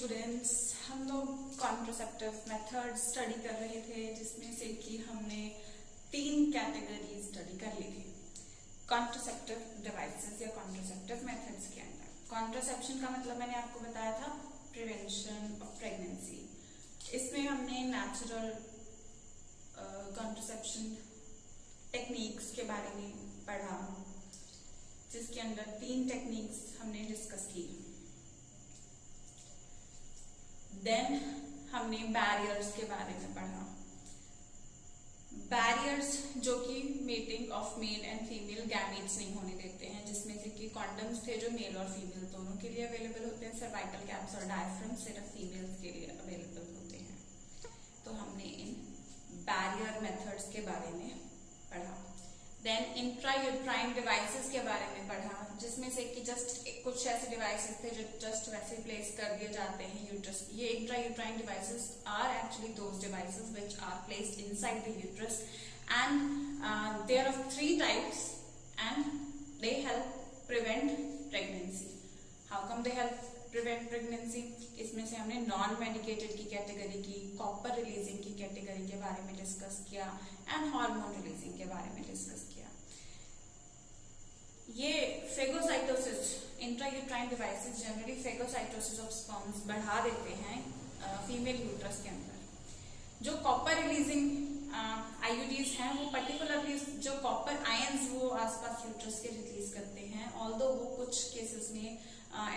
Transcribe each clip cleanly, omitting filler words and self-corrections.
Students, हम लोग contraceptive method study कर रहे थे, जिसमें से कि हमने 3 कैटेगरी स्टडी कर ली थी कॉन्ट्रासेप्टिव डिवाइसेस या कॉन्ट्रासेप्टिव मेथड्स के अंदर। कॉन्ट्रासेप्शन का मतलब मैंने आपको बताया था प्रिवेंशन ऑफ प्रेगनेंसी। इसमें हमने नेचुरल कॉन्ट्रासेप्शन टेक्निक्स के बारे में पढ़ा, जिसके अंदर 3 टेक्निक्स हमने डिस्कस की। देन हमने बैरियर्स के बारे में पढ़ा। बैरियर्स जो कि mating of male and female gametes नहीं होने देते हैं, जिसमें से कि कॉन्डम्स थे जो मेल और फीमेल दोनों के लिए अवेलेबल होते हैं, सर्वाइकल कैप्स और डायफ्राम सिर्फ फीमेल्स के लिए अवेलेबल होते हैं। तो हमने इन बैरियर मेथड्स के बारे में पढ़ा। देन इंट्रायूट्राइन डिवाइसेस के बारे में पढ़ा, जिसमें से कि जस्ट कुछ ऐसे डिवाइसेस थे जो जस्ट वैसे प्लेस कर दिए जाते हैं यूट्रस। ये intrauterine devices are actually those devices which are placed inside the uterus and they are of 3 types and they help prevent pregnancy. How come they help prevent pregnancy? इसमें से हमने non medicated की category की, copper releasing की category के बारे में discuss किया एंड हार्मोन रिलीजिंग के बारे में डिस्कस किया। ये phagocytosis, intrauterine devices generally phagocytosis of sperms बढ़ा देते हैं फीमेल यूट्रस के अंदर। जो कॉपर रिलीजिंग आईयूडीज हैं वो पर्टिकुलरली जो कॉपर आयंस वो आसपास यूट्रस के रिलीज करते हैं, ऑल्दो वो कुछ केसेस में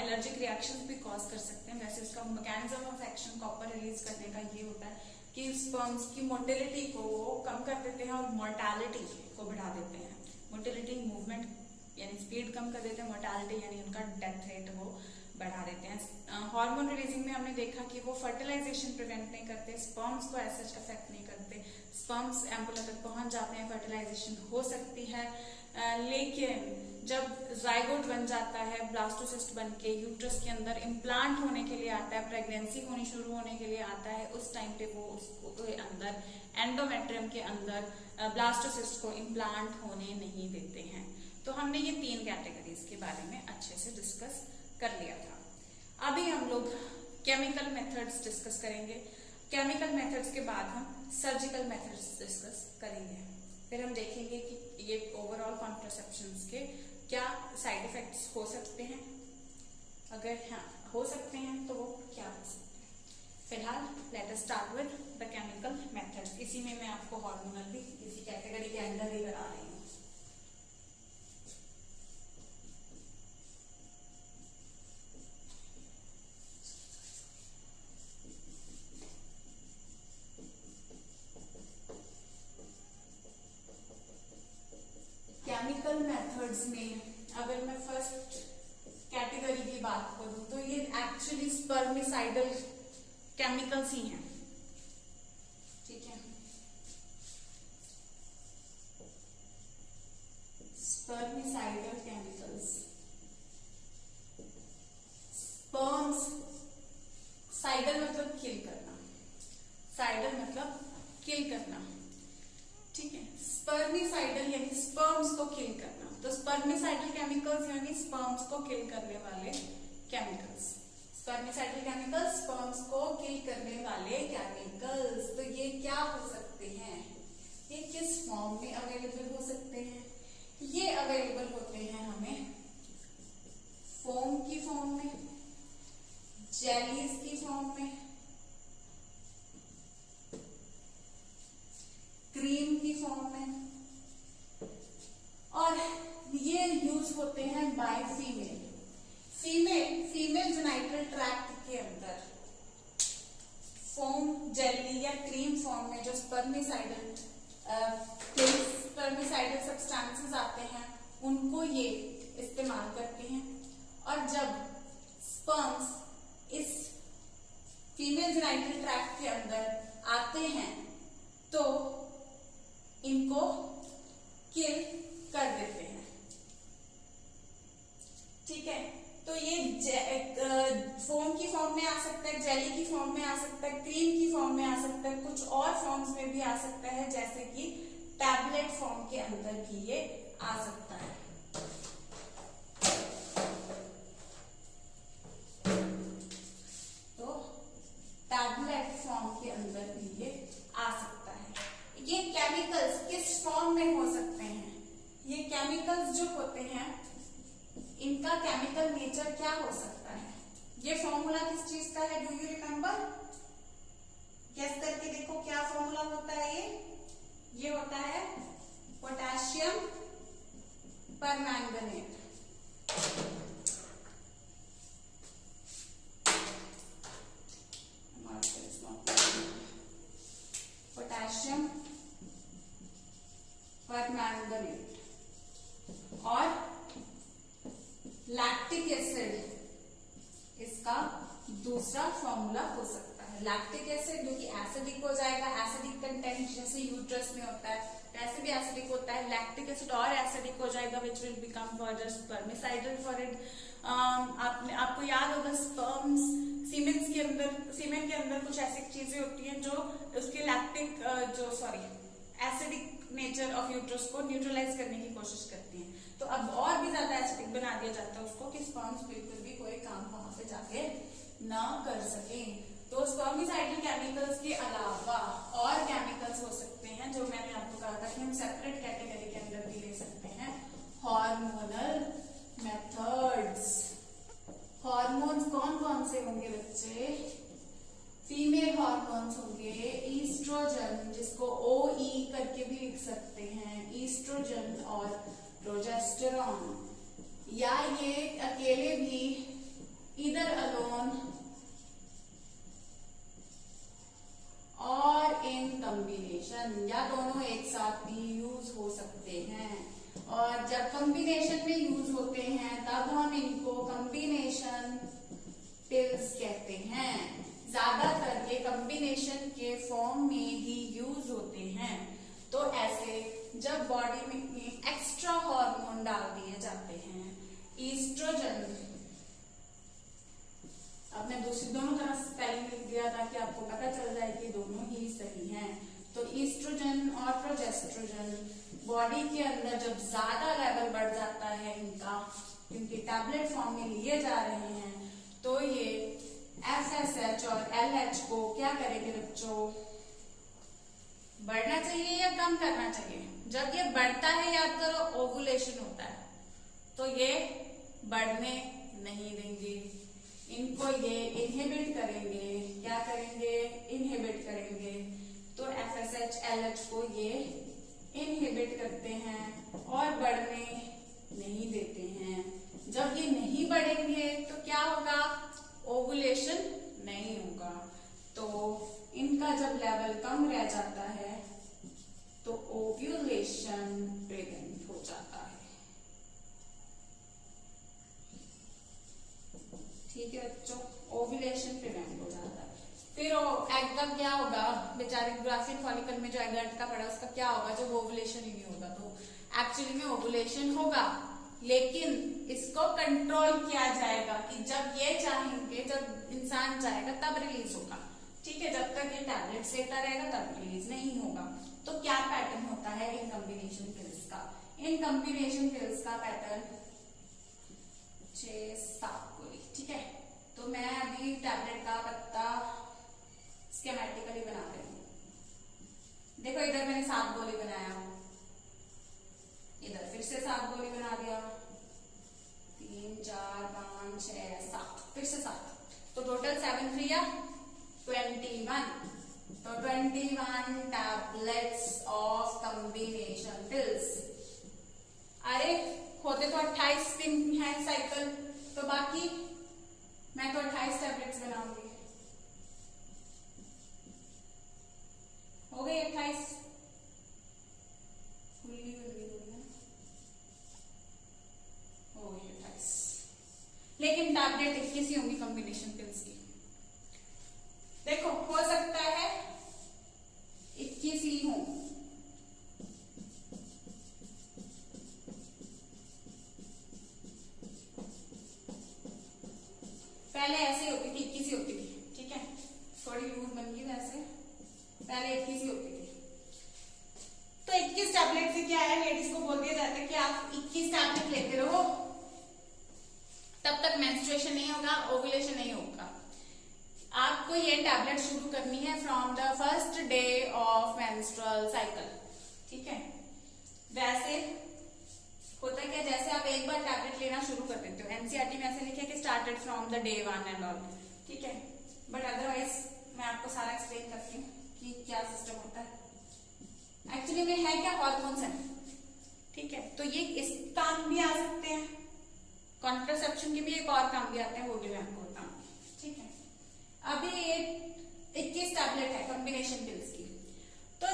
एलर्जिक रिएक्शंस भी कॉज कर सकते हैं। वैसे उसका mechanism of action copper release करने का ये होता है कि स्पर्म्स की मोटिलिटी को वो कम कर देते हैं और मोर्टालिटी को बढ़ा देते हैं। मोटिलिटी मूवमेंट यानी स्पीड कम कर देते हैं, मोर्टालिटी यानी उनका डेथ रेट वो बढ़ा देते हैं। हार्मोन रिलीजिंग में हमने देखा कि वो फर्टिलाइजेशन प्रिवेंट नहीं करते, स्पर्म्स को ऐसा अफेक्ट नहीं करते, स्पर्म्स एम्पुला तक पहुंच जाते हैं, फर्टिलाइजेशन हो सकती है। लेकिन जब जाइगोट बन जाता है, ब्लास्टोसिस्ट बन के यूट्रस के अंदर इम्प्लांट होने के लिए आता है, प्रेगनेंसी होनी शुरू होने के लिए आता है, उस टाइम पे वो उसको अंदर एंडोमेट्रियम के अंदर ब्लास्टोसिस्ट को इम्प्लांट होने नहीं देते हैं। तो हमने ये 3 कैटेगरीज के बारे में अच्छे से डिस्कस कर लिया था। अभी हम लोग केमिकल मेथड्स डिस्कस करेंगे। केमिकल मेथड्स के बाद हम सर्जिकल मेथड्स डिस्कस करेंगे। फिर हम देखेंगे कि ये ओवरऑल कॉन्ट्रासेप्शंस के क्या साइड इफेक्ट्स हो सकते हैं, अगर हाँ हो सकते हैं तो वो क्या हो सकते हैं। फिलहाल let us start with the chemical methods. इसी में मैं आपको हार्मोनल भी इसी कैटेगरी के अंदर ही करा रही हूँ। केमिकल मेथड्स में अगर मैं फर्स्ट कैटेगरी की बात करूं तो ये एक्चुअली स्पर्मिसाइडल केमिकल्स ही हैं, ठीक है। स्पर्मिसाइडल केमिकल्स, स्पर्म्स, साइडल मतलब किल करना, साइडल मतलब किल करना, ठीक है। स्पर्मिसाइडल यानी स्पर्म्स को किल करना, तो स्पर्मिसाइडल केमिकल्स यानी स्पर्म्स को किल करने वाले केमिकल्स। स्पर्मिसाइडल केमिकल्स स्पर्म्स को किल करने वाले केमिकल्स। तो ये क्या हो सकते हैं, ये किस फॉर्म में अवेलेबल हो सकते हैं? ये अवेलेबल होते हैं हमें फोम की फॉर्म में, जेलीज की फॉर्म में, क्रीम की फॉर्म में, और ये यूज होते हैं बाय फीमेल जेनाइटल ट्रैक्ट के अंदर। फोम, जेली या क्रीम फॉर्म में जो स्पर्मिसाइडल सब्सटेंसेस आते हैं उनको ये इस्तेमाल करते हैं। और जब स्पर्म्स इस फीमेल जेनाइटल ट्रैक्ट के अंदर आते हैं तो इनको किल कर देते हैं, ठीक है। तो ये फोम की फॉर्म में आ सकता है, जेली की फॉर्म में आ सकता है, क्रीम की फॉर्म में आ सकता है, कुछ और फॉर्म्स में भी आ सकता है, जैसे कि टैबलेट फॉर्म के अंदर भी ये आ सकता है। तो का केमिकल नेचर क्या हो सकता है? ये फॉर्मूला किस चीज का है? Do you remember? गेस करके देखो क्या फॉर्मूला होता है ये होता है पोटेशियम परमैंगनेट। पोटेशियम परमैंगनेट और लैक्टिक एसिड इसका दूसरा फॉर्मूला हो सकता है। लैक्टिक एसिड जो कि एसिडिक हो जाएगा, एसिडिक कंटेंट जैसे यूट्रस में होता है वैसे भी एसिडिक होता है, लैक्टिक एसिड और एसिडिक हो जाएगा which will become further spermicidal for it. आपको याद होगा स्पर्म्स सीमेन के अंदर कुछ ऐसी चीजें होती हैं जो उसके lactic acidic nature of uterus को न्यूट्रलाइज करने की कोशिश करती हैं। तो अब और भी ज्यादा एसिडिक बना दिया जाता है उसको कि स्पर्म्स बिल्कुल भी कोई काम वहां पे जाके ना कर सके। तो स्पर्मिसाइडल केमिकल्स के अलावा और केमिकल्स हो सकते हैं जो मैंने आपको कहा था कि हम सेपरेट कैटेगरी के अंदर भी ले सकते हैं। Hormonal methods. हार्मोन्स कौन कौन से होंगे बच्चे? फीमेल हार्मोन्स होंगे ईस्ट्रोजन, जिसको OE करके भी लिख सकते हैं, ईस्ट्रोजन और प्रोजेस्टेरॉन, या ये अकेले भी इधर अलोन और इन कॉम्बिनेशन, या दोनों एक साथ भी यूज हो सकते हैं। और जब कॉम्बिनेशन में यूज होते हैं तब हम इनको कॉम्बिनेशन पिल्स कहते हैं। ज्यादातर ये कॉम्बिनेशन के फॉर्म में ही यूज होते हैं। तो ऐसे जब बॉडी में एक्स्ट्रा हार्मोन डाल दिए जाते हैं, ईस्ट्रोजन, अब मैं दोनों तरफ स्पेलिंग लिख दिया ताकि आपको पता चल जाए कि दोनों ही सही हैं। तो ईस्ट्रोजन और प्रोजेस्ट्रोजन बॉडी के अंदर जब ज्यादा लेवल बढ़ जाता है इनका, क्योंकि टैबलेट फॉर्म में लिए जा रहे हैं, तो ये FSH और LH को क्या करेंगे बच्चों? बढ़ना चाहिए या कम करना चाहिए? जब ये बढ़ता है याद करो ओवुलेशन होता है, तो ये बढ़ने नहीं देंगे, इनको ये इनहिबिट करेंगे। क्या करेंगे? इनहिबिट करेंगे। तो FSH LH को ये इनहिबिट करते हैं और बढ़ने नहीं देते हैं। जब ये नहीं बढ़ेंगे तो क्या होगा? ओवुलेशन नहीं होगा। तो इनका जब लेवल कम रह जाता है तो ओव्यूलेशन प्रिवेंट हो जाता है। ठीक है बच्चों, ओव्यूलेशन प्रिवेंट हो जाता है। फिर एग का क्या होगा? बेचारे ग्राफिन फॉलिकल में जो एग अटका पड़ा उसका क्या होगा जब ओवुलेशन ही नहीं होगा? तो एक्चुअली में ओवुलेशन होगा, लेकिन इसको कंट्रोल किया जाएगा कि जब ये चाहेंगे, जब इंसान चाहेगा तब रिलीज होगा। ठीक है, जब तक ये टैबलेट लेता रहेगा तब रिलीज नहीं होगा। तो क्या पैटर्न होता है इन कॉम्बिनेशन पिल्स का? इन कॉम्बिनेशन पिल्स का पैटर्न 6-7 गोली। ठीक है, तो मैं अभी टैबलेट का पत्ता स्कीमेटिकली बना रही हूँ। देखो इधर मैंने 7 गोली बनाया, इधर फिर से 7 गोली बना दिया, 3 4 5 6 7, फिर से 7, तो टोटल 7 3 या 21। तो 21 टैबलेट्स ऑफ कॉम्बिनेशन पिल्स। अरे होते तो 28 दिन है साइकिल, तो बाकी मैं तो 28 टैबलेट्स बनाऊंगी। हो गई 28, लेकिन टैबलेट 21 ही होंगी कॉम्बिनेशन पिल्स की। देखो हो सकता है 21 ही हो, पहले ऐसे होती थी, 21 ही होती थी। ठीक है, थोड़ी लूज बन गई वैसे, पहले 21 ही होती थी। तो 21 टैबलेट से क्या है, लेडीज को बोल दिया जाता है कि आप 21 टैबलेट लेते रहो, तब तक मेंस्ट्रुएशन नहीं होगा, ओवुलेशन नहीं होगा। आपको ये टैबलेट शुरू करनी है from the first day of menstrual cycle. ठीक है, वैसे होता क्या, जैसे आप एक बार टैबलेट लेना शुरू कर देते हो, एनसीईआरटी में ऐसे लिखे कि started from the day 1 and all, ठीक है, बट अदरवाइज मैं आपको सारा एक्सप्लेन करती हूँ कि क्या सिस्टम होता है। एक्चुअली में है क्या, हार्मोन्स है, ठीक है, तो ये इस काम भी आ सकते हैं, कॉन्ट्रासेप्शन के भी एक और काम भी आते हैं, वो भी मैं आपको बताऊंगी, ठीक है। अभी ये 21 टैबलेट है कॉम्बिनेशन पिल्स की, तो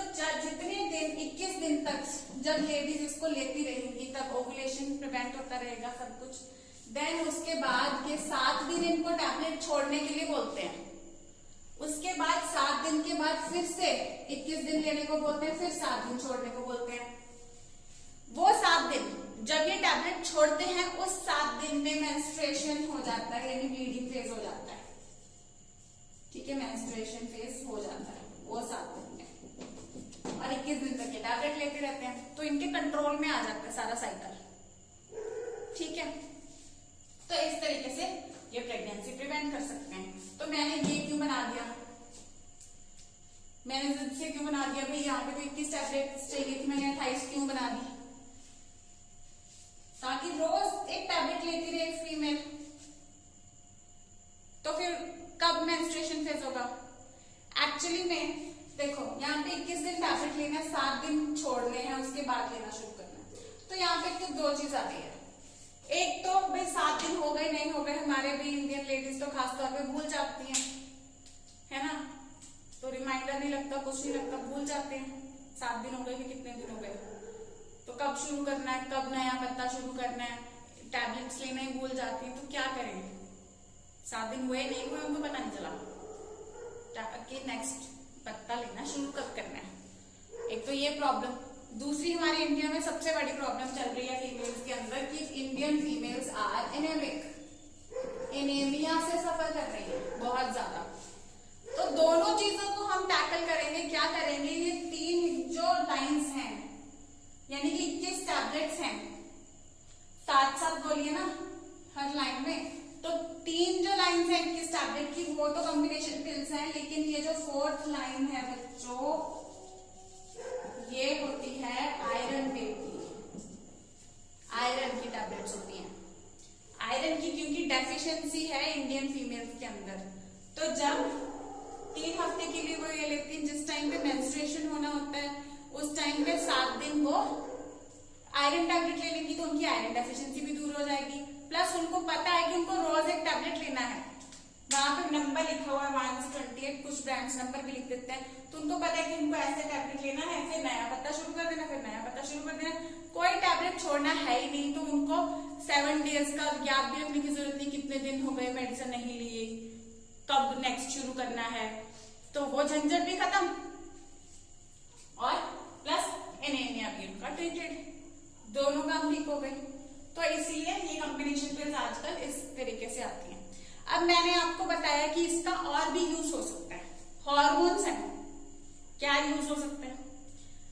जितने दिन 21 दिन तक जब लेडीज इसको लेती रहेंगी तब ओवुलेशन प्रिवेंट होता रहेगा सब कुछ। देन उसके बाद के 7 दिन इनको टैबलेट छोड़ने के लिए बोलते हैं, उसके बाद 7 दिन के बाद फिर से 21 दिन लेने को बोलते हैं, फिर 7 दिन छोड़ने को बोलते हैं। वो 7 दिन जब ये टैबलेट छोड़ते हैं उस 7 दिन में मेंस्ट्रुएशन हो जाता है, यानी ब्लीडिंग फेज हो जाता है, ठीक है, मेंस्ट्रुएशन फेज हो जाता है वो 7 दिन में, और 21 दिन तक ये टैबलेट लेते रहते हैं, तो इनके कंट्रोल में आ जाता है सारा साइकिल, ठीक है। तो इस तरीके से ये प्रेगनेंसी प्रिवेंट कर सकते हैं। तो मैंने ये क्यों बना दिया, मैंने जिद से क्यों बना दिया भाई, यहाँ पे तो 21 टैबलेट चाहिए थी, मैंने 28 क्यों बना दी, ताकि रोज एक टैबलेट लेती रहे फीमेल। तो फिर कब मेंस्ट्रुएशन फेज होगा, एक्चुअली में देखो यहाँ पे 21 दिन टैबलेट लेना है, 7 दिन छोड़ने हैं, उसके बाद लेना शुरू करना है। तो यहाँ पे क्यों 2 चीज आ रही है, एक तो भाई 7 दिन हो गए नहीं हो गए, हमारे भी इंडियन लेडीज तो खासतौर पे भूल जाती हैं, है ना, तो रिमाइंडर नहीं लगता, कुछ नहीं लगता, भूल जाते हैं 7 दिन हो गए कि कितने दिन हो गए, तो कब शुरू करना है, कब नया पत्ता शुरू करना है, टैबलेट्स लेना ही भूल जाती है। तो क्या करें, 7 दिन हुए नहीं हुए उनको पता नहीं चला कि नेक्स्ट पत्ता लेना शुरू कब करना है। एक तो ये प्रॉब्लम, दूसरी हमारे इंडिया में सबसे बड़ी प्रॉब्लम चल रही है फीमेल्स के अंदर कि Indian females are anaemic, anaemia से सफर कर रही है बहुत ज्यादा। तो दोनों चीजों को हम टैकल करेंगे, क्या करेंगे, ये 3 जो लाइंस हैं, यानी कि 21 टैबलेट्स हैं, 7-7 बोलिए ना हर लाइन में, तो 3 जो लाइंस हैं 21 टैबलेट की वो तो कॉम्बिनेशन पिल्स हैं, लेकिन ये जो 4th लाइन है बच्चों, ये होती है आयरन पिल की, आयरन की टैबलेट्स होती हैं, आयरन की, क्योंकि डेफिशिएंसी है इंडियन फीमेल्स के अंदर। तो जब 3 हफ्ते के लिए वो ये लेती हैं, जिस टाइम पे मेंस्ट्रुएशन होना होता है उस टाइम पे 7 दिन वो आयरन टैबलेट ले लेंगी, तो उनकी आयरन डेफिशिएंसी भी दूर हो जाएगी, प्लस उनको पता है कि उनको रोज एक टैबलेट लेना है, वहां पे नंबर लिखा हुआ है 1 से 28, कुछ ब्रांड्स नंबर भी लिख देते हैं, तो उनको पता है कि उनको ऐसे टैबलेट लेना है, फिर नया पत्ता शुरू कर देना, फिर नया पत्ता शुरू कर देना, कोई टैबलेट छोड़ना है ही नहीं। तो उनको 7 डेज का गैप भी रखने की जरूरत नहीं, कितने दिन हो गए मेडिसिन नहीं लिए, कब नेक्स्ट शुरू करना है, तो वो झंझट भी खत्म, और प्लस एनीमिया भी उनका ट्रीटेड, दोनों काम ठीक हो गए। तो इसीलिए ये कॉम्बिनेशन पिल्स आजकल इस तरीके से आती हैं। अब मैंने आपको बताया कि इसका और भी यूज हो सकता है, हार्मोन्स है, क्या यूज हो सकता है,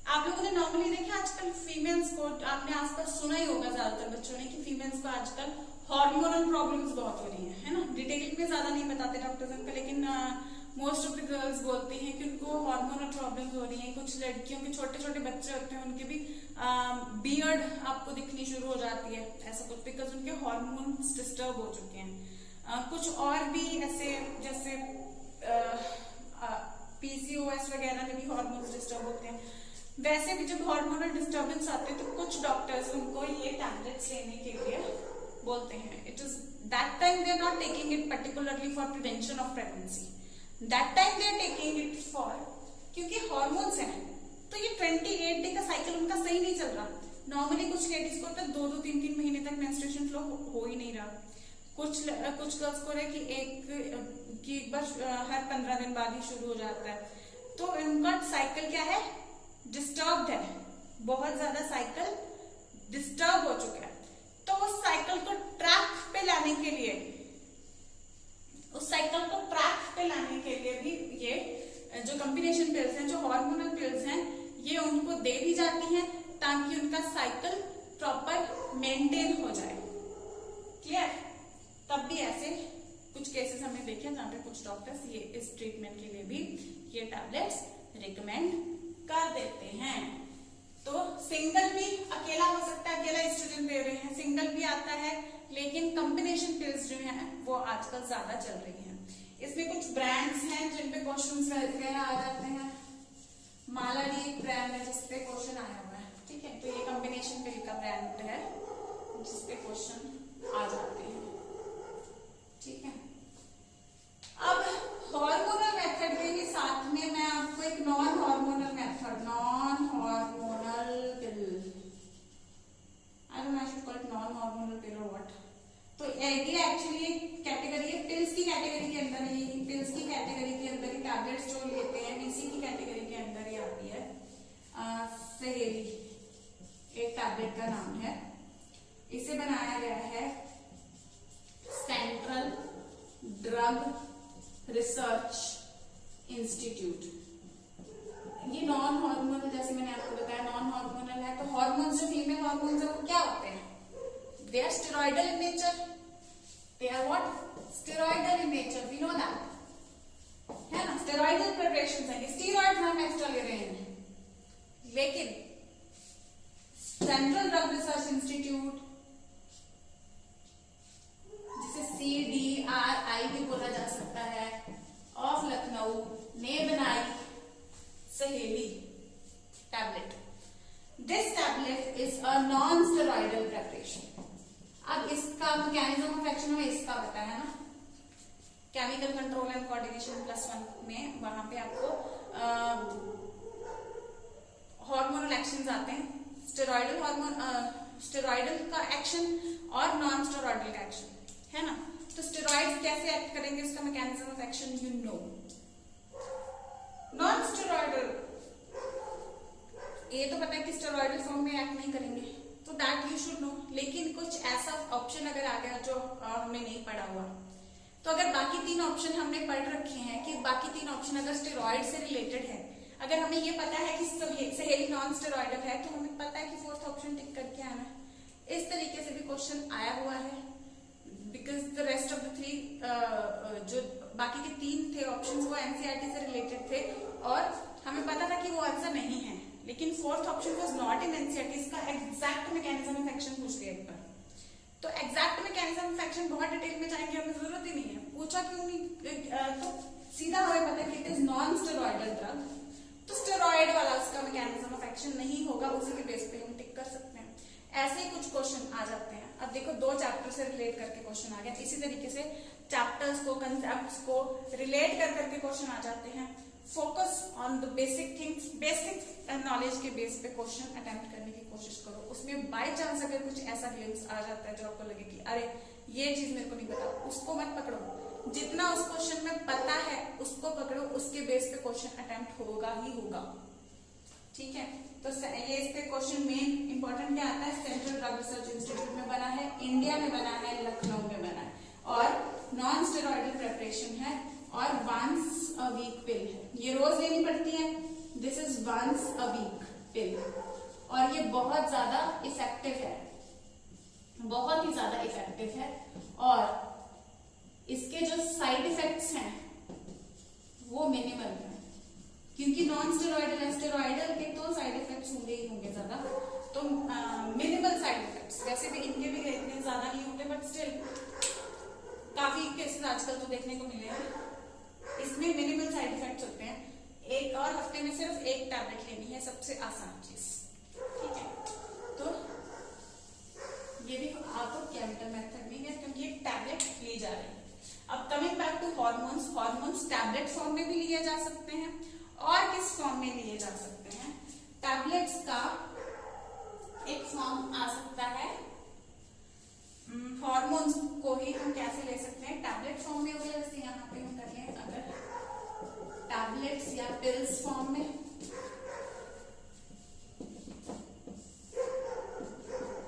आप लोगों ने नॉर्मली देखा आजकल फीमेल्स को, आपने आसपास सुना ही होगा ज्यादातर बच्चों ने कि फीमेल्स को आजकल हार्मोनल प्रॉब्लम्स बहुत हो रही है ना, डिटेल में ज्यादा नहीं बताते डॉक्टर्स अंकल, लेकिन मोस्ट ऑफ द गर्ल्स बोलती हैं कि उनको हार्मोनल प्रॉब्लम्स हो रही हैं। कुछ लड़कियों के छोटे छोटे बच्चे होते हैं, उनके भी बियर्ड आपको दिखनी शुरू हो जाती है, ऐसा कुछ, बिकॉज उनके हार्मोन्स डिस्टर्ब हो चुके हैं। कुछ और भी ऐसे, जैसे पीसीओएस वगैरह में भी हार्मोन्स डिस्टर्ब होते हैं। वैसे भी जब हार्मोनल डिस्टर्बेंस आते हैं तो कुछ डॉक्टर्स उनको ये टैबलेट्स लेने के लिए बोलते हैं। It is that time they are not taking it particularly for prevention of pregnancy, that time they are taking it for, क्योंकि हार्मोन्स हैं तो ये 28 डे का साइकिल उनका सही नहीं चल रहा। नॉर्मली कुछ लेडीज को तो 2-2, 3-3 महीने तक मेंस्ट्रुएशन फ्लो हो ही नहीं रहा, कुछ गर्ल्स को रहे कि एक बार हर 15 दिन बाद ही शुरू हो जाता है। तो उनका साइकिल क्या है, डिस्टर्ब्ड है, बहुत ज्यादा साइकिल डिस्टर्ब हो चुका है। तो उस साइकिल को ट्रैक पे लाने के लिए, भी ये जो कॉम्बिनेशन पिल्स हैं, जो हार्मोनल पिल्स हैं, ये उनको दे दी जाती हैं ताकि उनका साइकिल प्रॉपर मेंटेन हो जाए। क्लियर? तब भी ऐसे कुछ केसेस हमने देखे जहां पे कुछ डॉक्टर्स ये इस ट्रीटमेंट के लिए भी ये टैबलेट्स रिकमेंड कर देते हैं। तो सिंगल भी अकेला हो सकता है, अकेला एस्ट्रोजन दे रहे हैं, सिंगल भी आता है, लेकिन कॉम्बिनेशन वो आजकल ज्यादा चल रही हैं। इसमें कुछ ब्रांड्स हैं जिन पे क्वेश्चन वगैरह आ जाते हैं। मालाडी एक ब्रांड है जिसपे क्वेश्चन आया हुआ है, ठीक है। तो ये कॉम्बिनेशन पिल का ब्रांड है जिसपे क्वेश्चन आ जाते हैं, ठीक है। अब हार्मोनल मेथड के साथ में मैं आपको एक non hormonal method, non hormonal pill, I don't know I should call it non hormonal pill और व्हाट। तो ये एक्चुअली कैटेगरी है, पिल्स की कैटेगरी के अंदर ही, पिल्स की कैटेगरी के अंदर ही टैबलेट्स जो लेते हैं इसी की कैटेगरी के अंदर ही आती है। सहेली एक टैबलेट का नाम है, इसे बनाया गया है सेंट्रल ड्रग रिसर्च इंस्टीट्यूट। ये नॉन हार्मोनल, जैसे मैंने आपको बताया नॉन हार्मोनल है। तो हार्मोन्स जो फीमेल हार्मोन्स है वो क्या होते हैं? They are steroidal in nature. They are what? Steroidal in nature. We know that. है ना? Steroidal preparations हैं। Steroids नाम एक्स्ट्रा ले रहे हैं। लेकिन सेंट्रल ड्रग रिसर्च इंस्टीट्यूट, जिसे CDRI भी बोला जा सकता है, ऑफ लखनऊ ने बनाई सहेली tablet. This tablet is a non-steroidal preparation. अब इसका मैकेनिज्म ऑफ एक्शन हमें इसका पता है ना, केमिकल कंट्रोल एंड कोऑर्डिनेशन +1 में वहां पे आपको हार्मोनल एक्शंस आते हैं, स्टेरॉइडल हार्मोन, स्टेरॉइडल का एक्शन और नॉन स्टेरॉइडल का एक्शन, है ना। तो स्टेरॉइड्स कैसे एक्ट करेंगे, उसका mechanism of action you know. Non steroidal ये तो पता है कि स्टेरॉइडल फॉर्म में एक्ट नहीं करेंगे, तो दैट यू शुड नो। लेकिन कुछ ऐसा ऑप्शन अगर आ गया जो हमने नहीं पढ़ा हुआ, तो अगर बाकी 3 ऑप्शन हमने पढ़ रखे हैं कि बाकी 3 ऑप्शन अगर स्टेरॉइड से रिलेटेड है, अगर हमें ये पता है कि सहेली नॉन स्टेरॉइडल है, तो हमें पता है कि 4th ऑप्शन टिक करके आना है। इस तरीके से भी क्वेश्चन आया हुआ है, because the rest of the 3 जो बाकी के 3 थे ऑप्शन वो एनसीईआरटी से रिलेटेड थे और हमें पता था कि वो आंसर नहीं है। लेकिन 4th option was not in NCERT, इसका एग्जैक्ट मैकेनिज्म ऑफ एक्शन पूछ लिया एक बार। तो एग्जैक्ट मैकेनिज्म ऑफ एक्शन बहुत डिटेल में जाएंगे, हमें जरूरत ही नहीं है। पूछा क्यों नहीं, तो सीधा हमें पता है कि it is non steroidal drug, तो स्टेरॉइड वाला उसका मैकेनिज्म ऑफ एक्शन नहीं होगा, उसी के बेस पे हम टिक कर सकते हैं। ऐसे ही कुछ क्वेश्चन आ जाते हैं। अब देखो 2 चैप्टर से रिलेट करके क्वेश्चन आ गया, इसी तरीके से चैप्टर्स को, कंसेप्ट्स को रिलेट कर करके क्वेश्चन आ जाते हैं। Focus on the basic things, basic knowledge के बेस पे क्वेश्चन अटेम्प्ट करने की कोशिश करो। उसमें बाय चांस अगर कुछ ऐसा ग्लिम्स आ जाता है जो आपको लगे कि अरे ये चीज मेरे को नहीं पता, उसको मत पकड़ो। जितना उस क्वेश्चन में पता है उसको पकड़ो, उसके बेस पे क्वेश्चन अटेम्प्ट होगा ही होगा, ठीक है। तो ये इस पे क्वेश्चन मेन इंपॉर्टेंट क्या आता है, सेंट्रल ड्रग रिसर्च इंस्टीट्यूट में बना है, इंडिया में बना है, लखनऊ में बना है, और नॉन स्टेरॉइडल प्रिपरेशन है और वंस अ वीक पिल है। ये रोज लेनी पड़ती है, this is once a week pill, और ये बहुत ज्यादा इफेक्टिव है, बहुत ही ज्यादा इफेक्टिव है। और इसके जो साइड इफेक्ट्स हैं वो मिनिमल है, क्योंकि नॉन स्टेरॉइडल है, स्टेरॉइडल के तो साइड इफेक्ट्स होंगे ही होंगे ज्यादा, तो मिनिमल साइड इफेक्ट्स। वैसे भी इनके भी इतने ज्यादा नहीं होते, बट स्टिल काफी केसेस आजकल तो देखने को मिले हैं, इसमें मिनिमल साइड इफेक्ट्स होते हैं। एक और हफ्ते में सिर्फ एक टैबलेट लेनी है, सबसे आसान चीज, ठीक है। तो ये भी आपको केमिकल मेथड में है, क्योंकि एक टैबलेट ली जा रही है। अब coming back to hormones, hormones tablet form में भी लिए जा सकते हैं और किस फॉर्म में लिए जा सकते हैं। टैबलेट्स का एक फॉर्म आ सकता है, हॉर्मोन्स को ही हम कैसे ले सकते हैं, टैबलेट फॉर्म में हो गया, जैसे यहाँ पे हम कर लें अगर टैबलेट्स या पिल्स फॉर्म में,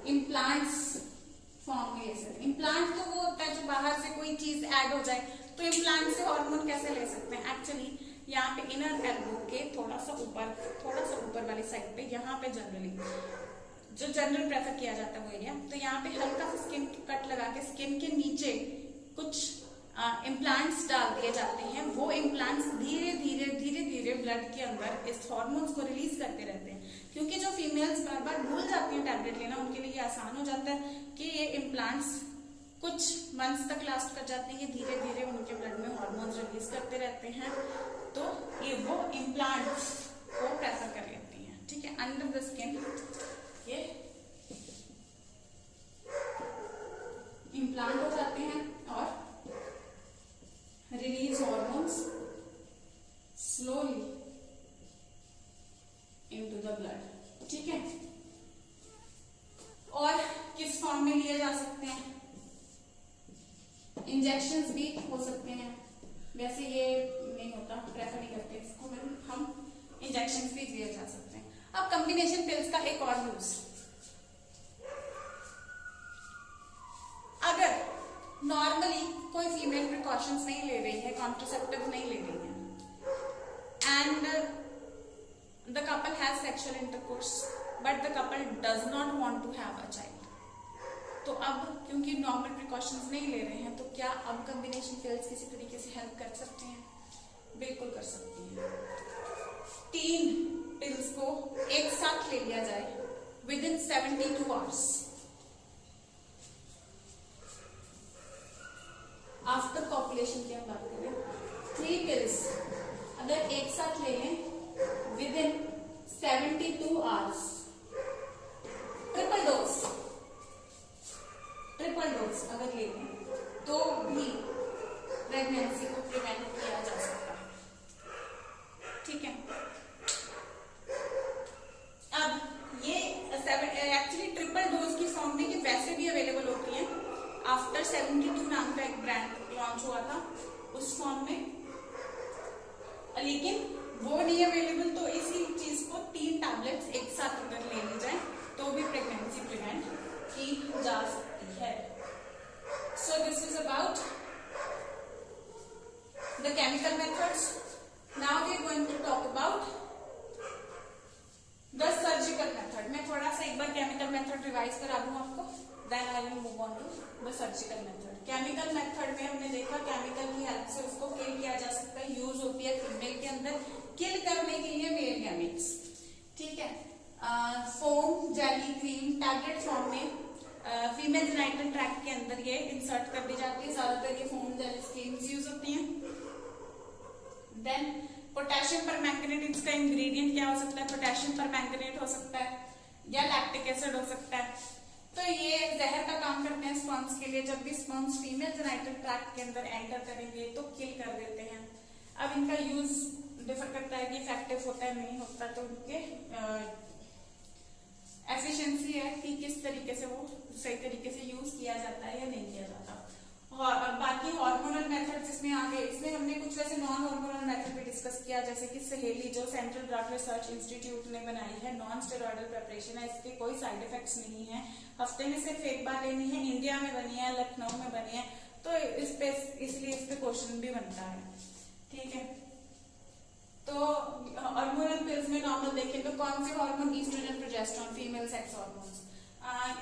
इम्प्लांट्स फॉर्म में ले सकते हैं। इम्प्लांट तो वो होता है जो बाहर से कोई चीज ऐड हो जाए, तो इम्प्लांट से हार्मोन कैसे ले सकते हैं। एक्चुअली यहाँ पे इनर एल्बो के थोड़ा सा ऊपर वाली साइड पे, यहाँ पे जनरली जो जनरल प्रेफर किया जाता है वो एरिया, तो यहाँ पे हल्का सा स्किन कट लगा के स्किन के नीचे कुछ इम्प्लांट्स डाल दिए जाते हैं। वो इम्प्लांट्स धीरे धीरे ब्लड के अंदर इस हार्मोन्स को रिलीज करते रहते हैं, क्योंकि जो फीमेल्स बार बार भूल जाती हैं टैबलेट लेना, उनके लिए ये आसान हो जाता है कि ये इम्प्लांट्स कुछ मंथ्स तक लास्ट कर जाते हैं, ये धीरे धीरे उनके ब्लड में हॉर्मोन्स रिलीज करते रहते हैं, तो ये वो इम्प्लांट्स को प्रेफर कर लेती हैं। ठीक है, अंडर द स्किन ये इम्प्लांट हो जाते हैं और release hormones slowly into the blood. ठीक है, और किस फॉर्म में लिए जा सकते हैं? इंजेक्शंस भी हो सकते हैं, वैसे ये नहीं होता, प्रेफर नहीं करते इसको, हम इंजेक्शंस भी दिए जा सकते हैं। अब कॉम्बिनेशन पिल्स का एक और यूज, अगर नॉर्मली कोई फीमेल प्रिकॉशंस नहीं ले रही है, कॉन्ट्रासेप्टिव नहीं ले रही है, and the couple has sexual intercourse but the couple does not want to have a child, तो अब क्योंकि नॉर्मल प्रिकॉशंस नहीं ले रहे हैं, तो क्या अब कॉम्बिनेशन पिल्स किसी तरीके से हेल्प कर सकते हैं? बिल्कुल कर सकती हैं। 3 पिल्स को एक साथ ले लिया जाए with in 72 hours after copulation की हम बात करें, 3 पिल्स अगर एक साथ ले लें with in 72 hours, triple dose अगर ले लें तो भी प्रेगनेंसी को प्रिवेंट किया जा सकता है। ठीक है, अब ये एक्चुअली ट्रिपल डोज की फॉर्म में ये वैसे भी अवेलेबल होती है, आफ्टर 72 नाम का एक ब्रांड लॉन्च हुआ था उस फॉर्म में, लेकिन वो नहीं अवेलेबल, तो इसी चीज को 3 टैबलेट्स एक साथ अगर ले ली जाए तो भी प्रेगनेंसी प्रिवेंट की जा सकती है। So this is about the chemical methods. Now we are going to talk about the surgical method. मैं थोड़ा सा एक बार केमिकल मेथड रिवाइज करा दूं आपको, then I will move on to the surgical method. Chemical method में हमने देखा केमिकल की हेल्प से उसको किल किया जा सकता है, यूज होती है फीमेल के अंदर किल करने के लिए मेल गैमेट्स। ठीक है, foam, jelly, cream, tablet form में फीमेल जेनिटल ट्रैक्ट के अंदर ये इंसर्ट कर दी जाती है, ज्यादातर ये फोम, जेली, क्रीम्स यूज होती हैं। देन पोटेशियम परमैंगनेट, इसका इंग्रेडिएंट क्या हो सकता है? पोटेशियम परमैंगनेट हो सकता है या लैक्टिक एसिड हो सकता है। तो ये जहर का काम करते हैं स्पर्म्स के लिए, जब भी स्पर्म्स फीमेल जेनिटल ट्रैक्ट के अंदर एंटर करेंगे तो किल कर देते हैं। अब इनका यूज डिफर करता है कि इफेक्टिव होता है नहीं होता, तो उनके एफिशिएंसी है कि किस तरीके से वो सही तरीके से यूज किया जाता है या नहीं किया जाता। और बाकी हार्मोनल मेथड्स इसमें आ गए, इसमें हमने कुछ वैसे नॉन हार्मोनल मेथड भी डिस्कस किया, जैसे कि सहेली जो सेंट्रल ड्रग रिसर्च इंस्टीट्यूट ने बनाई है, नॉन स्टेरॉयडल प्रिपरेशन है, इसके कोई साइड इफेक्ट्स नहीं है, हफ्ते में सिर्फ एक बार लेनी है, इंडिया में बनी है, लखनऊ में बनी है, तो इसलिए इस पे क्वेश्चन भी बनता है। ठीक है, तो हार्मोनल पिल्स में नॉर्मल देखें तो कौन से hormone? Oestrogen, progesterone, female sex hormones.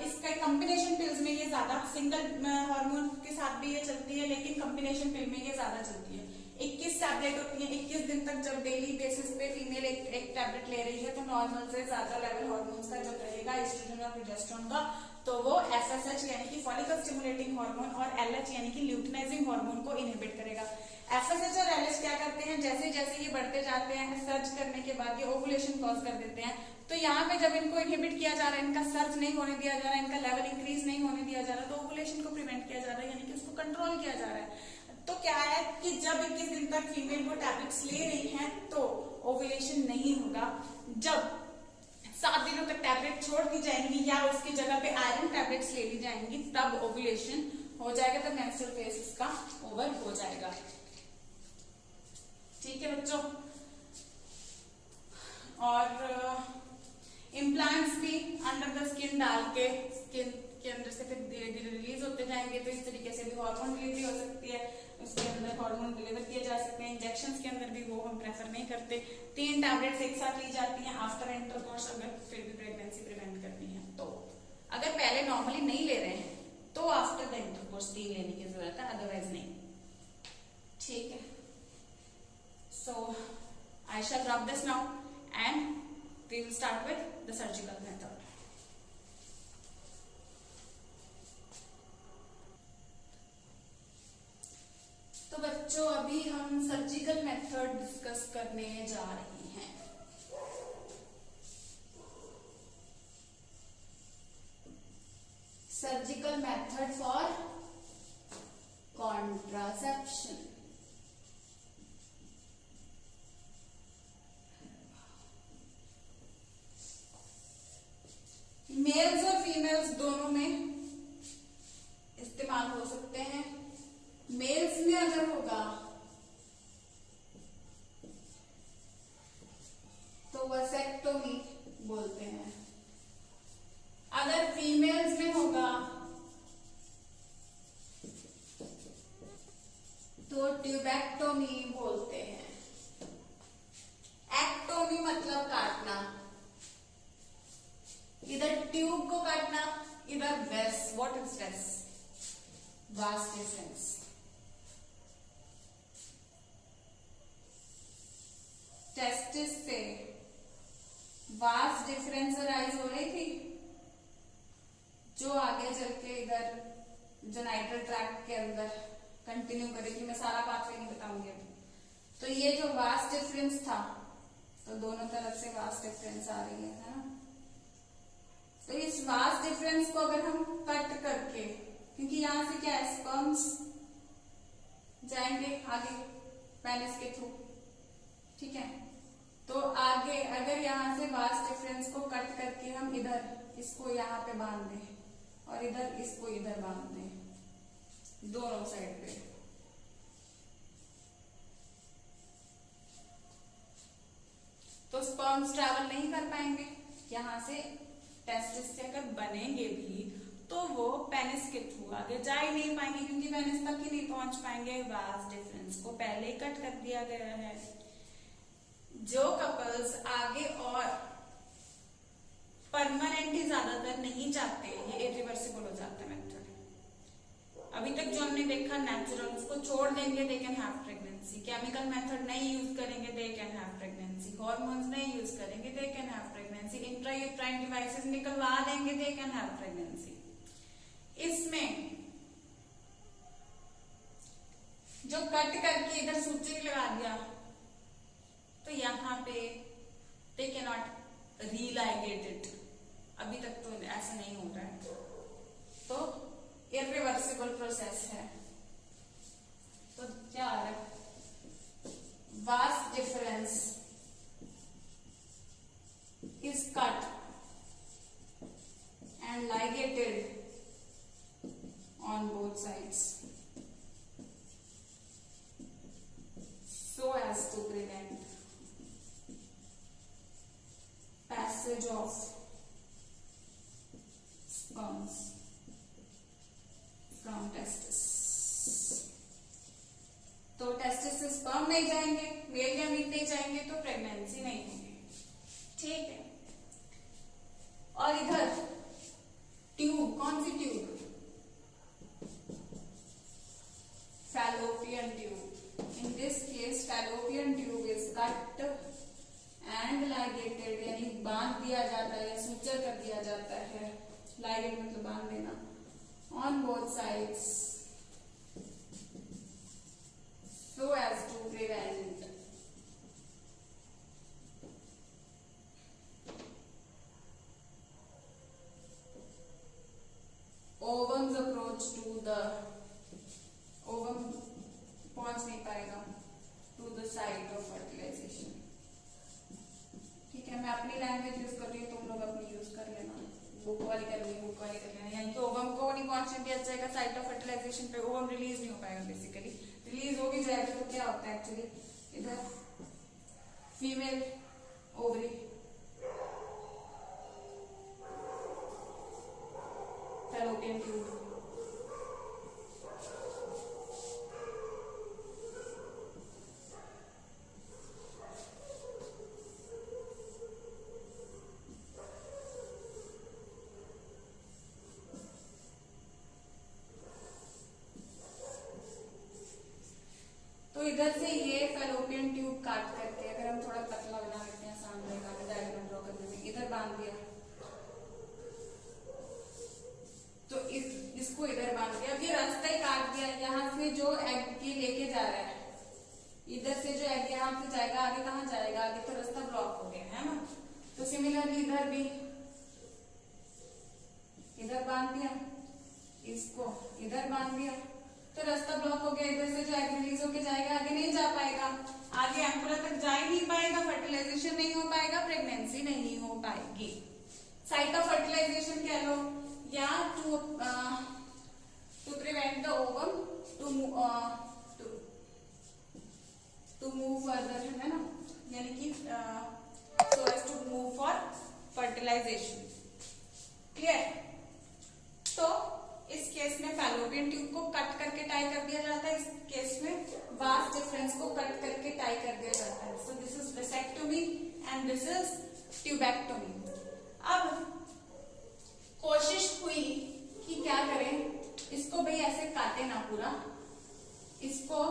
इसका कॉम्बिनेशन पिल्स में ये ज्यादा, सिंगल हार्मोन के साथ भी ये चलती है, लेकिन कॉम्बिनेशन पिल में ये ज्यादा चलती है। 21 टैबलेट होती है, 21 दिन तक जब डेली बेसिस पे फीमेल एक टैबलेट ले रही है तो नॉर्मल से ज्यादा लेवल हार्मोन्स का जब रहेगा ईस्ट्रोजन और प्रोजेस्टेरोन का, तो वो एफएसएच यानी कि फॉलिकल स्टिमुलेटिंग हार्मोन और एलएच यानी कि ल्यूटिनाइजिंग हार्मोन को इनहिबिट करेगा। एफएसएच और एलएच क्या करते हैं? जैसे जैसे ये बढ़ते जाते हैं, सर्च करने के बाद ये ओवुलेशन कॉज कर देते हैं, तो यहाँ पे जब इनको इनहिबिट किया जा रहा है, इनका सर्च नहीं होने दिया जा रहा है, इनका लेवल इंक्रीज नहीं होने दिया जा रहा, तो ओवुलेशन को प्रिवेंट किया जा रहा है, यानी कि उसको कंट्रोल किया जा रहा है। तो क्या है कि जब 21 दिन तक फीमेल वो टैबलेट्स ले रही है तो ओवुलेशन नहीं होगा। जब 7 दिनों तक टैबलेट छोड़ दी जाएंगी या उसकी जगह पे आयरन टैबलेट्स ले ली जाएंगी, तब ओवुलेशन हो जाएगा, तब मेंस्ट्रुअल फेज उसका ओवर हो जाएगा। ठीक है बच्चों, और इम्प्लांट्स भी अंडर द स्किन डाल के स्किन के अंदर से फिर धीरे धीरे रिलीज होते जाएंगे, तो इस तरीके से भी हार्मोन डिलीवरी हो सकती है, उसके अंदर हार्मोन डिलीवर किए जा सकते हैं। इंजेक्शंस के अंदर भी वो हम प्रेफर नहीं करते। 3 टैबलेट्स एक साथ ली जाती हैं आफ्टर इंटरकोर्स, अगर फिर भी प्रेगनेंसी प्रिवेंट करनी है तो। अगर पहले नॉर्मली नहीं ले रहे हैं तो आफ्टर द इंटरकोर्स 3 लेने की जरूरत है, अदरवाइज नहीं। ठीक है, so I shall drop this now and we will start with the surgical method. बच्चों अभी हम सर्जिकल मेथड डिस्कस करने जा रहे हैं। Surgical method for contraception. Males और फीमेल्स दोनों में इस्तेमाल हो सकते हैं। मेल्स में अगर होगा तो वसेक्टोमी बोलते हैं, अगर फीमेल्स में होगा तो ट्यूबेक्टोमी बोलते हैं। एक्टोमी मतलब काटना, इधर ट्यूब को काटना, इधर वेस। व्हाट इज वेस? Vast difference. टेस्टिस से वास्ट डिफरेंस अराइज हो रही थी, जो आगे चल के इधर जेनाइटल ट्रैक्ट के अंदर कंटिन्यू करेगी। मैं सारा पाथवे नहीं बताऊंगी अभी। तो ये जो वास्ट डिफरेंस था, तो दोनों तरफ से वास्ट डिफरेंस आ रही है ना। तो इस वास्ट डिफरेंस को अगर हम कट करके, क्योंकि यहां से क्या है, स्पर्म्स जाएंगे आगे पेनिस के थ्रू, ठीक है। तो आगे अगर यहां से वास्ट डिफरेंस को कट करके हम इधर इसको यहां पे बांध दें और इधर इसको इधर बांध दें, दोनों साइड पे, तो स्पर्म्स ट्रैवल नहीं कर पाएंगे यहां से। टेस्टिस से अगर बनेंगे भी तो वो पेनिस के थ्रू आगे जा ही नहीं पाएंगे, क्योंकि पेनिस तक ही नहीं पहुंच पाएंगे। वास्ट डिफरेंस को पहले ही कट कर दिया गया है। जो कपल्स आगे और परमानेंटली ज्यादातर नहीं चाहते, ये इरिवर्सिबल हो जाता है मेथड। अभी तक जो हमने देखा नेचुरल, उसको छोड़ देंगे, they can have pregnancy. Chemical method नहीं यूज करेंगे, they can have pregnancy. Hormones नहीं यूज करेंगे, they can have pregnancy. Intrauterine devices निकलवा देंगे, दे कैन हैव प्रेगनेंसी। इसमें जो कट करके इधर सूचक लगा दिया, तो यहाँ पे दे कैन नॉट रीलाइगेट इट। अभी तक तो ऐसा नहीं हो रहा है, तो इरिवर्सिबल प्रोसेस है। तो क्या आ रहा है, vast difference is cut and ligated on both sides so as to prevent passage of sperms from testis। तो टेस्टिस से स्पर्म नहीं जाएंगे, मेल गैमीट नहीं जाएंगे, तो प्रेगनेंसी नहीं होगी, ठीक है। और इधर ट्यूब, कौन सी tube? Fallopian tube. In this case fallopian tube is cut and ligated, यानी बांध दिया जाता है या सूचर कर दिया जाता है। लाइगेट मतलब बांध देना, on both sides so as to prevent ovum's approach to the ovum, पहुंच नहीं पाएगा to the site of fertilization। ठीक है, मैं अपनी लैंग्वेज यूज कर रही हूँ, तुम लोग अपनी यूज कर लेना। बुक वाली कर रही है, बुक वाली कर लेना। यानी कि ओवम को नहीं पहुंचने दिया जाएगा साइट ऑफ फर्टिलाइजेशन पे, ओवम रिलीज नहीं हो पाएगा। बेसिकली रिलीज हो भी जाएगा तो क्या होता है एक्चुअली, इधर फीमेल ओवरी फैलोपियन ट्यूब, तो इधर से ये फैलोपियन ट्यूब काट करके अगर हम थोड़ा पतला बना लेते हैं, सामने का डायग्राम ड्रॉ करने में, इधर बांध दिया, तो इसको इधर बांध दिया। अब ये रास्ता ही काट दिया, यहाँ से जो एग की लेके जा रहा है इधर से जो एग यहाँ से जाएगा, आगे कहाँ जाएगा, आगे तो रास्ता ब्लॉक हो गया है ना। तो सिमिलरली इधर भी, इधर बांध दिया, इसको इधर बांध दिया, तो रास्ता ब्लॉक हो गया। इधर से जो एग रिलीज होके जाएगा, आगे नहीं जा पाएगा, आगे एम्पुला तक जा ही नहीं पाएगा, फर्टिलाइजेशन नहीं हो पाएगा, प्रेगनेंसी नहीं हो पाएगी। साइट ऑफ फर्टिलाइजेशन कह लो, या to prevent the ovum to move further, है ना, यानी कि so as to move for fertilisation. Clear? तो इस केस में फैलोपियन ट्यूब को कट करके टाई कर दिया जाता है, इस केस में वास डिफरेंस को कट करके टाई कर दिया जाता है। So this is vasectomy and this is tubectomy. अब कोशिश हुई कि क्या करें, इसको भाई ऐसे काटे ना पूरा, इसको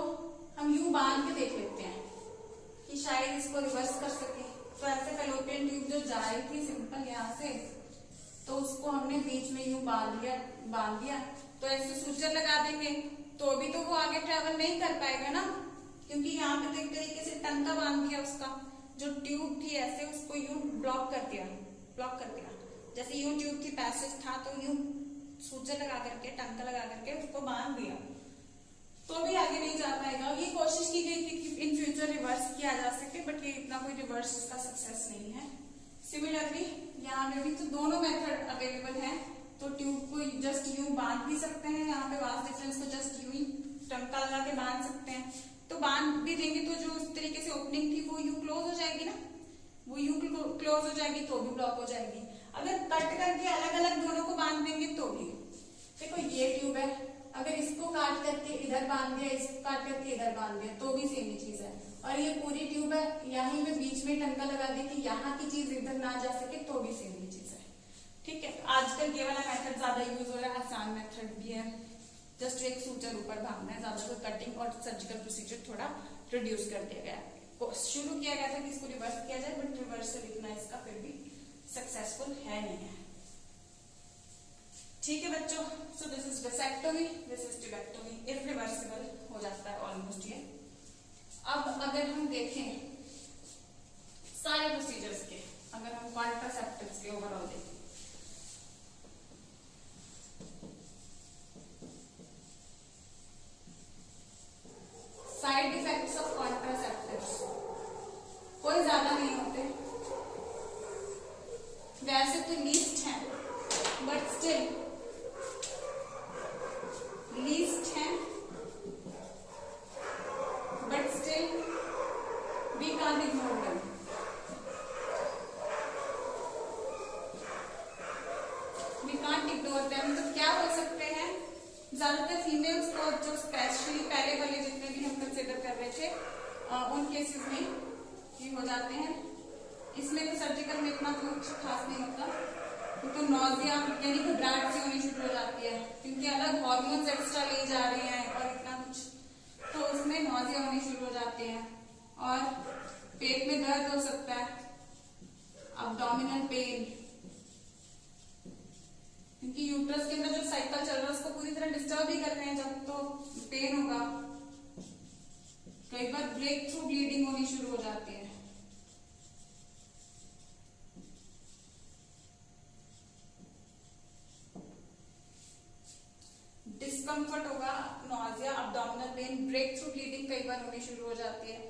हम यूं बांध के देख लेते हैं कि शायद इसको रिवर्स कर सके। तो ऐसे फैलोपियन ट्यूब जो जा रही थी सिंपल यहाँ से, तो उसको हमने बीच में यूं बांध दिया, तो ऐसे सूचर लगा देंगे, तो भी तो वो आगे ट्रेवल नहीं कर पाएगा ना, क्योंकि यहाँ पे तो एक तरीके से टंका बांध दिया, उसका जो ट्यूब थी ऐसे उसको यूं ब्लॉक कर दिया। जैसे यूं ट्यूब की पैसेज था, तो यूं सूचर लगा करके, टंका लगा करके उसको बांध दिया, तो भी आगे नहीं जा पाएगा। ये कोशिश की गई थी कि इन फ्यूचर रिवर्स किया जा सके, बट ये इतना कोई रिवर्स इसका सक्सेस नहीं है। सिमिलरली यहाँ में भी तो दोनों मेथड अवेलेबल हैं, तो ट्यूब को जस्ट यूं बांध भी सकते हैं, यहाँ पे वास डिफरेंस को जस्ट यूं ही टंका लगा के बांध सकते हैं। तो बांध भी देंगे तो जो उस तरीके से ओपनिंग थी वो यूं क्लोज हो जाएगी ना, वो यूं क्लोज हो जाएगी, तो भी ब्लॉक हो जाएगी। अगर कट करके अलग अलग दोनों को बांध देंगे तो भी, देखो ये ट्यूब है, अगर इसको काट करके इधर बांध दिया, इसको काट करके इधर बांध दिया, तो भी सेम ही चीज है। और ये पूरी ट्यूब है, यहीं में बीच में टंका लगा दे कि यहाँ की चीज इधर ना जा सके, तो भी सेम ही चीज है। ठीक है, तो आजकल ये वाला मेथड ज्यादा यूज हो रहा है, आसान मेथड भी है, जस्ट एक सूचर ऊपर बांधना है, ज्यादा तो कटिंग और सर्जिकल प्रोसीजर थोड़ा रिड्यूस कर दिया गया है। शुरू किया गया था कि इसको रिवर्स किया जाए, बट रिवर्सल इतना इसका फिर भी सक्सेसफुल है नहीं है। ठीक है बच्चों, सो this is vasectomy, this is tubectomy, irreversible हो जाता है ऑलमोस्ट ये। अब अगर हम देखें सारे प्रोसीजर्स के, अगर हम कॉन्ट्रासेप्टिव्स के ओवरऑल देखें, साइड इफेक्ट्स ऑफ कॉन्ट्रासेप्टिव्स कोई ज्यादा नहीं होते, वैसे तो लीस्ट है, बट स्टिल लीस्ट है, but still we can't ignore them. We can't ignore them. तो क्या हो सकते हैं, ज्यादातर फीमेल्स को, जो स्पेशली पहले वाले जितने भी हम कंसिडर कर रहे थे, उन केसेस में ये हो जाते हैं। इसमें तो सर्जिकल में इतना कुछ खास नहीं होता, तो नॉजिया यानी घबराहट सी होनी शुरू हो जाती है, क्योंकि अलग हार्मोन्स एक्स्ट्रा ले जा रहे हैं और इतना कुछ, तो उसमें नॉजिया होनी शुरू हो जाती है। और पेट में दर्द हो सकता है, अब्डोमिनल पेन, क्योंकि यूट्रस के अंदर जो साइकिल चल रहा है उसको पूरी तरह डिस्टर्ब ही कर रहे हैं, जब तो पेन होगा। कई बार ब्रेक थ्रू ब्लीडिंग होनी शुरू हो जाती है। डिस्कम्फर्ट होगा, nausea, abdominal pain, breakthrough bleeding कई बार होनी शुरू हो जाती है,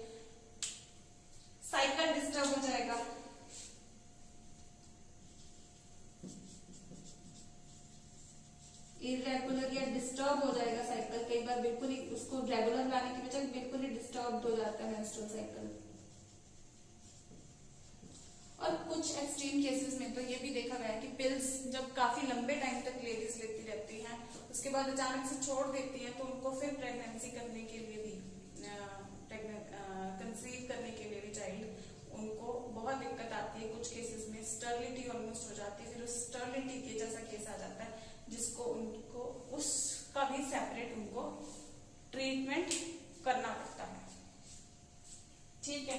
साइकिल डिस्टर्ब हो जाएगा। इरेगुलर या डिस्टर्ब हो जाएगा साइकिल, कई बार बिल्कुल ही उसको रेगुलर लाने की बजाय बिल्कुल ही डिस्टर्ब हो जाता है मेंस्ट्रुअल साइकिल। और कुछ एक्सट्रीम केसेस में तो ये भी देखा गया है कि पिल्स जब काफी लंबे टाइम तक लेडीज लेती रहती हैं, उसके बाद अचानक से छोड़ देती हैं, तो उनको फिर प्रेगनेंसी करने के लिए भी, कंसीव करने के लिए भी चाइल्ड, उनको बहुत दिक्कत आती है। कुछ केसेस में स्टर्लिटी ऑलमोस्ट हो जाती है, फिर उस स्टर्लिटी के जैसा केस आ जाता है, जिसको उनको उसका भी सेपरेट उनको ट्रीटमेंट करना पड़ता है। ठीक है,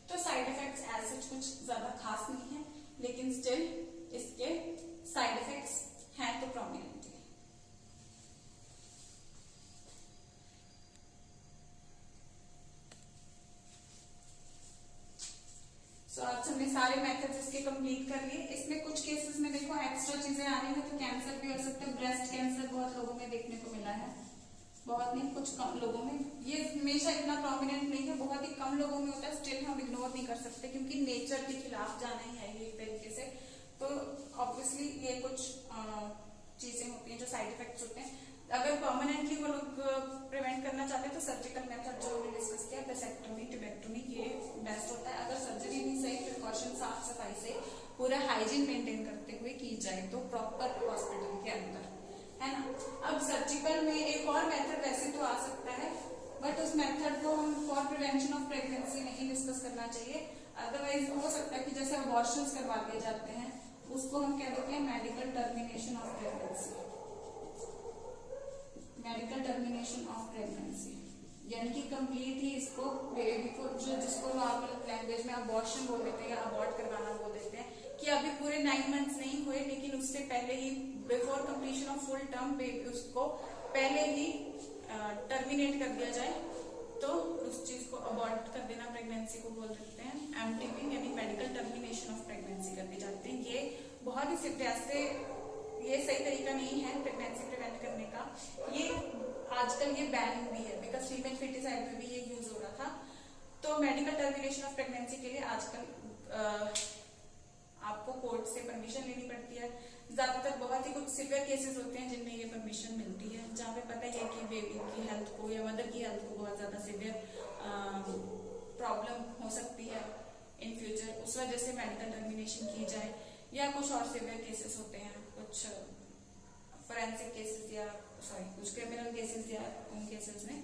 तो साइड इफेक्ट्स ऐसे कुछ ज्यादा खास नहीं है, लेकिन स्टिल इसके साइड इफेक्ट्स हैं तो प्रोमिनेंट। सारे मेथड्स इसके कंप्लीट कर लिए। इसमें कुछ केसेस में देखो एक्स्ट्रा चीजें आ रही है, तो कैंसर भी हो सकता है, ब्रेस्ट कैंसर बहुत लोगों में देखने को मिला है, बहुत नहीं कुछ कम लोगों में, ये हमेशा इतना प्रोमिनेंट नहीं है, बहुत ही कम लोगों में होता है, स्टिल हम इग्नोर नहीं कर सकते क्योंकि नेचर के खिलाफ जाना ही है ये एक तरीके से। तो ऑब्वियसली ये कुछ चीजें होती हैं जो साइड इफेक्ट्स होते हैं। अगर परमानेंटली वो लोग प्रिवेंट करना चाहते हैं तो सर्जिकल मेथड जो हमने डिस्कस किया, वेसेक्टोमी, ट्यूबेक्टोमी, ये बेस्ट होता है। अगर सर्जरी भी सही प्रिकॉशन साफ सफाई से पूरा हाइजीन मेंटेन करते हुए की जाए तो प्रॉपर हॉस्पिटल के अंदर, है ना। अब सर्जिकल में एक और मेथड वैसे तो आ सकता है, बट उस मेथड को हम फॉर प्रिवेंशन ऑफ प्रेगनेंसी नहीं डिस्कस करना चाहिए। अदरवाइज हो सकता है कि जैसे अबॉर्शंस करवा दिए जाते हैं, उसको हम कह देते हैं medical termination of pregnancy, medical termination of pregnancy, यानी कि कंप्लीट ही इसको बेबी को, जो जिसको नॉर्मल लैंग्वेज में अबॉर्शन बोल देते हैं या अबॉर्ट करवाना बोल देते हैं, कि अभी पूरे 9 मंथ्स नहीं हुए लेकिन उससे पहले ही, before completion of full term baby, उसको पहले ही टर्मिनेट कर दिया जाए, तो उस चीज को अबॉर्ट कर देना प्रेगनेंसी को बोल देते हैं एमटीपी, यानी मेडिकल टर्मिनेशन ऑफ प्रेगनेंसी कर दी जाती है। ये बहुत ही वैसे ये सही तरीका नहीं है प्रेगनेंसी प्रिवेंट करने का, ये आजकल ये बैन भी है बिकॉज फीमेल फिटिसाइड में भी ये यूज हो रहा था। तो मेडिकल टर्मिनेशन ऑफ प्रेगनेंसी के लिए आजकल आपको कोर्ट से परमिशन लेनी पड़ती है। ज्यादातर बहुत ही कुछ सिवियर केसेस होते हैं जिनमें ये परमिशन मिलती है, जहाँ पे पता है कि बेबी की हेल्थ को या मदर की हेल्थ को बहुत ज्यादा सिवियर प्रॉब्लम हो सकती है इन फ्यूचर, उस वजह से मेडिकल टर्मिनेशन की जाए। या कुछ और सिवियर केसेस होते हैं, कुछ फोरेंसिक केसेस या कुछ क्रिमिनल केसेस या उन केसेस में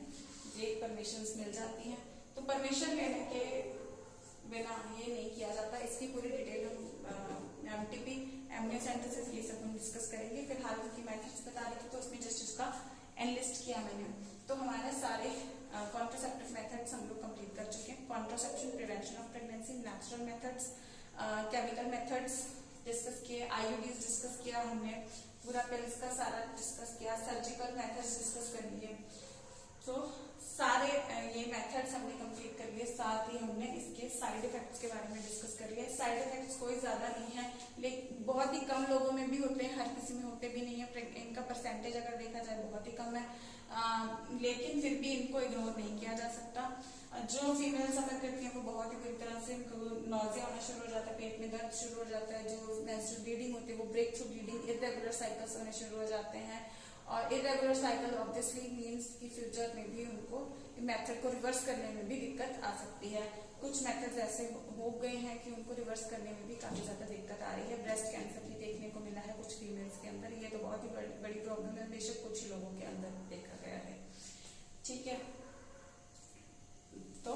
ये परमिशंस मिल जाती हैं। तो परमिशन लेने के बिना ये नहीं किया जाता। इसकी पूरी डिटेल हम एमटीपी, एमनियोसेंटेसिस, ये सब हम डिस्कस करेंगे। फिलहाल उनकी मेथड्स बता रही थी तो उसमें जस्ट इसका एनलिस्ट किया मैंने। तो हमारे सारे कॉन्ट्रासेप्टिव मेथड्स हम लोग कंप्लीट कर चुके हैं। Contraception, prevention of pregnancy, natural methods, chemical methods discuss किए, आईयूडीज डिस्कस किया हमने, पूरा पिल्स का सारा डिस्कस किया, सर्जिकल मेथड्स डिस्कस कर लिए। तो सारे ये मेथड्स हमने कंप्लीट कर लिए, साथ ही हमने इसके साइड इफेक्ट्स के बारे में डिस्कस कर लिए। साइड इफेक्ट्स कोई ज्यादा नहीं है, लेकिन बहुत ही कम लोगों में भी होते हैं, हर किसी में होते भी नहीं है। इनका परसेंटेज अगर देखा जाए बहुत ही कम है, लेकिन फिर भी इनको इग्नोर नहीं किया जा सकता। जो फीमेल सफर करती है वो बहुत ही बुरी तरह से नॉजिया होना शुरू हो जाता है, पेट में दर्द शुरू हो जाता है, जो मेंस्ट्रुअल ब्लीडिंग होती है वो breakthrough bleeding, irregular cycles होने शुरू हो जाते हैं। और इरेगुलर साइकिल ऑब्वियसली मींस कि फ्यूचर में भी उनको मेथड को रिवर्स करने में भी दिक्कत आ सकती है। कुछ मेथड्स ऐसे हो गए हैं कि उनको रिवर्स करने में भी काफी ज्यादा दिक्कत आ रही है। ब्रेस्ट कैंसर भी देखने को मिला है कुछ फीमेल्स के अंदर, ये तो बहुत ही बड़ी प्रॉब्लम है, बेशक कुछ ही लोगों के अंदर देखा गया है। ठीक है, तो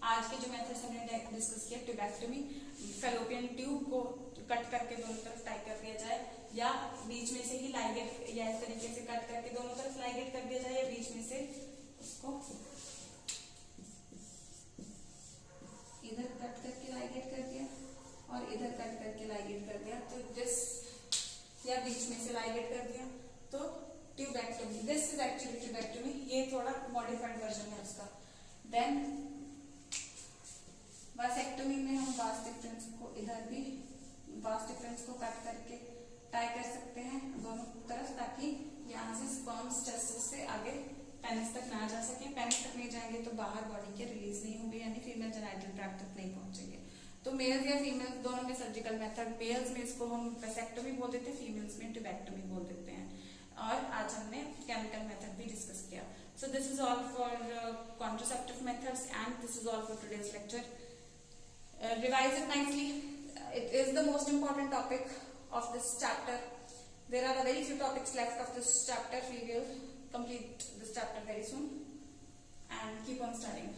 आज के जो मेथड्स हमने डिस्कस किया, ट्यूबेक्टोमी, फैलोपियन ट्यूब को कट करके दोनों तरफ टाई कर दिया जाए, या बीच में से ही लाइगेट, या इस तरीके से कट करके दोनों तरफ लाइगेट कर दिया जाए, या बीच में से उसको इधर कट करके लाइगेट कर दिया और इधर कट करके लाइगेट कर दिया, तो दिस, या बीच में से लाइगेट कर दिया, तो tubectomy. This is actually tubectomy, ये थोड़ा मॉडिफाइड वर्जन है उसका। देन वासेक्टोमी में हम वास डिफरेंस को इधर भी वास डिफरेंस को कट करके टाई कर सकते हैं दोनों तरफ, ताकि यहाँ से स्पर्म्स टेस्टिस से आगे पेनिस तक ना जा सके। पेनिस तक नहीं जाएंगे तो बाहर बॉडी के रिलीज नहीं होंगे, यानी फीमेल जेनिटल ट्रैक्ट तक नहीं पहुंचेंगे। तो मेल्स या फीमेल्स दोनों में सर्जिकल मेथड, मेल्स में इसको हम वेसेक्टोमी बोल देते हैं, फीमेल्स में ट्यूबेक्टोमी बोल देते हैं। और आज हमने केमिकल मेथड भी डिस्कस किया। So this is all for contraceptive methods, and this is all for today's lecture. Revise it nicely. It is the most important topic of this chapter. There are very few topics left of this chapter. We will complete this chapter very soon, and keep on studying.